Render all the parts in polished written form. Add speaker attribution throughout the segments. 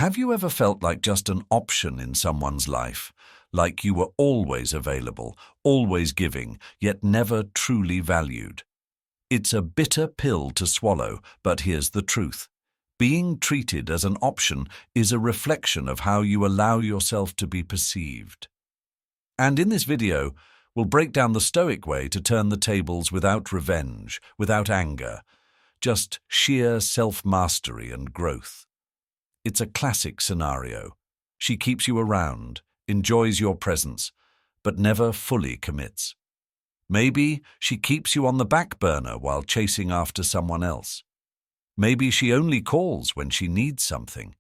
Speaker 1: Have you ever felt like just an option in someone's life? Like you were always available, always giving, yet never truly valued? It's a bitter pill to swallow, but here's the truth. Being treated as an option is a reflection of how you allow yourself to be perceived. And in this video, we'll break down the Stoic way to turn the tables without revenge, without anger, just sheer self-mastery and growth. It's a classic scenario. She keeps you around, enjoys your presence, but never fully commits. Maybe she keeps you on the back burner while chasing after someone else. Maybe she only calls when she needs something.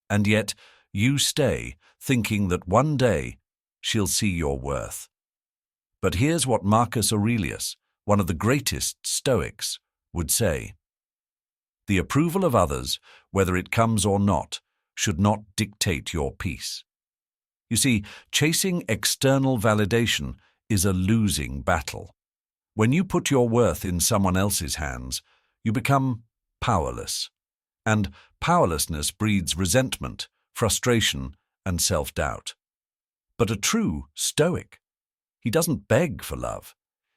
Speaker 1: And yet, you stay, thinking that one day she'll see your worth. But here's what Marcus Aurelius, one of the greatest Stoics, would say. The approval of others, whether it comes or not, should not dictate your peace. You see, chasing external validation is a losing battle. When you put your worth in someone else's hands, you become powerless. And powerlessness breeds resentment, frustration, and self-doubt. But a true Stoic, he doesn't beg for love.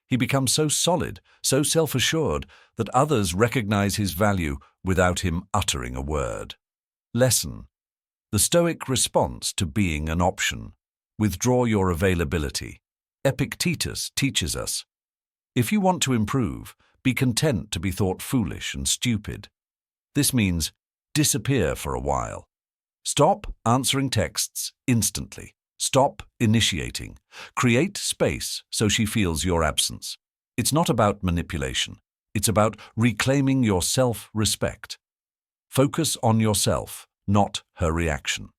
Speaker 1: He becomes so solid, so self-assured, that others recognize his value without him uttering a word. Lesson: the Stoic response to being an option. Withdraw your availability. Epictetus teaches us, if you want to improve, be content to be thought foolish and stupid. This means disappear for a while. Stop answering texts instantly. Stop initiating. Create space so she feels your absence. It's not about manipulation. It's about reclaiming your self-respect. Focus on yourself, not her reaction.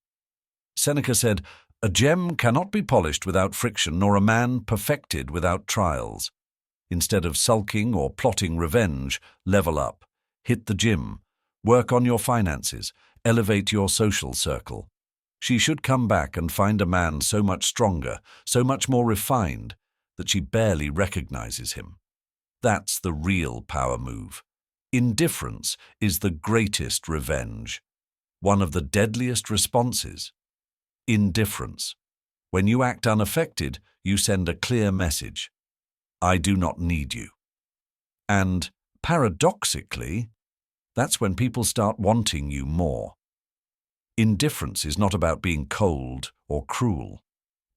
Speaker 1: Seneca said, "A gem cannot be polished without friction, nor a man perfected without trials." Instead of sulking or plotting revenge, level up. Hit the gym. Work on your finances. Elevate your social circle. She should come back and find a man so much stronger, so much more refined, that she barely recognizes him. That's the real power move. Indifference is the greatest revenge. One of the deadliest responses. Indifference. When you act unaffected, you send a clear message. I do not need you. And paradoxically, that's when people start wanting you more. Indifference is not about being cold or cruel.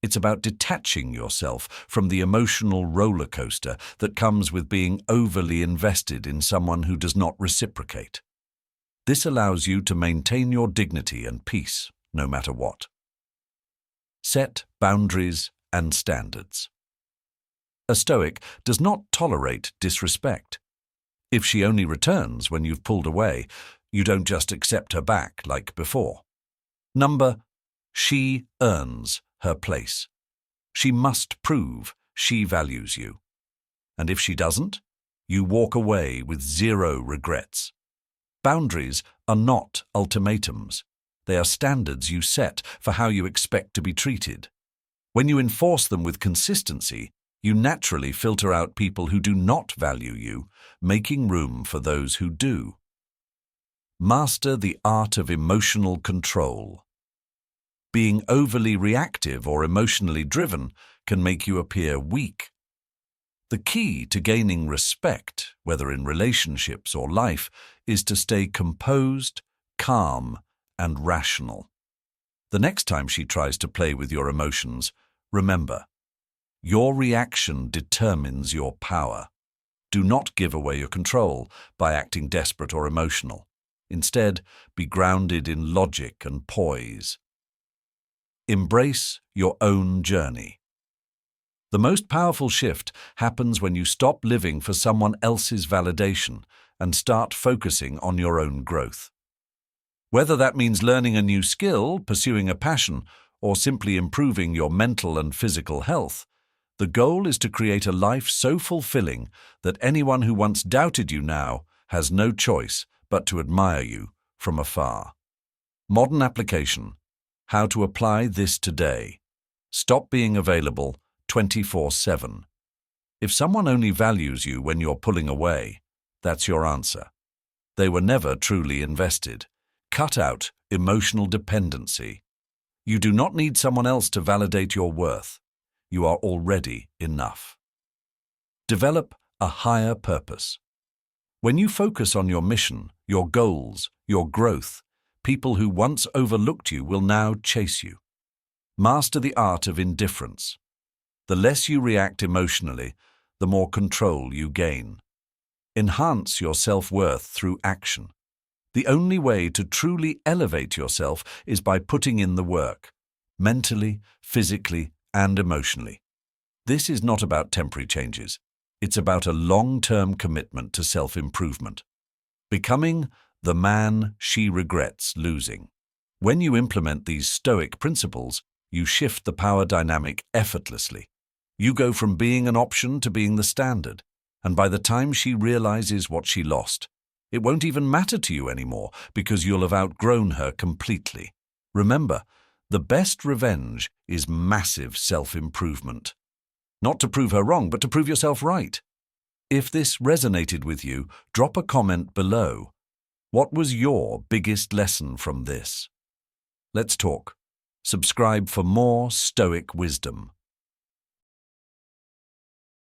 Speaker 1: It's about detaching yourself from the emotional roller coaster that comes with being overly invested in someone who does not reciprocate. This allows you to maintain your dignity and peace, no matter what. Set boundaries and standards. A Stoic does not tolerate disrespect. If she only returns when you've pulled away, you don't just accept her back like before. She earns her place. She must prove she values you. And if she doesn't, you walk away with zero regrets. Boundaries are not ultimatums. They are standards you set for how you expect to be treated. When you enforce them with consistency, you naturally filter out people who do not value you, making room for those who do. Master the art of emotional control. Being overly reactive or emotionally driven can make you appear weak. The key to gaining respect, whether in relationships or life, is to stay composed, calm, and rational. The next time she tries to play with your emotions, remember, your reaction determines your power. Do not give away your control by acting desperate or emotional. Instead, be grounded in logic and poise. Embrace your own journey. The most powerful shift happens when you stop living for someone else's validation and start focusing on your own growth. Whether that means learning a new skill, pursuing a passion, or simply improving your mental and physical health, the goal is to create a life so fulfilling that anyone who once doubted you now has no choice but to admire you from afar. Modern application. How to apply this today. Stop being available 24/7. If someone only values you when you're pulling away, that's your answer. They were never truly invested. Cut out emotional dependency. You do not need someone else to validate your worth. You are already enough. Develop a higher purpose. When you focus on your mission, your goals, your growth, people who once overlooked you will now chase you. Master the art of indifference. The less you react emotionally, the more control you gain. Enhance your self-worth through action. The only way to truly elevate yourself is by putting in the work, mentally, physically, and emotionally. This is not about temporary changes. It's about a long-term commitment to self-improvement. Becoming the man she regrets losing. When you implement these Stoic principles, you shift the power dynamic effortlessly. You go from being an option to being the standard, and by the time she realizes what she lost, it won't even matter to you anymore because you'll have outgrown her completely. Remember, the best revenge is massive self-improvement. Not to prove her wrong, but to prove yourself right. If this resonated with you, drop a comment below. What was your biggest lesson from this? Let's talk. Subscribe for more Stoic wisdom.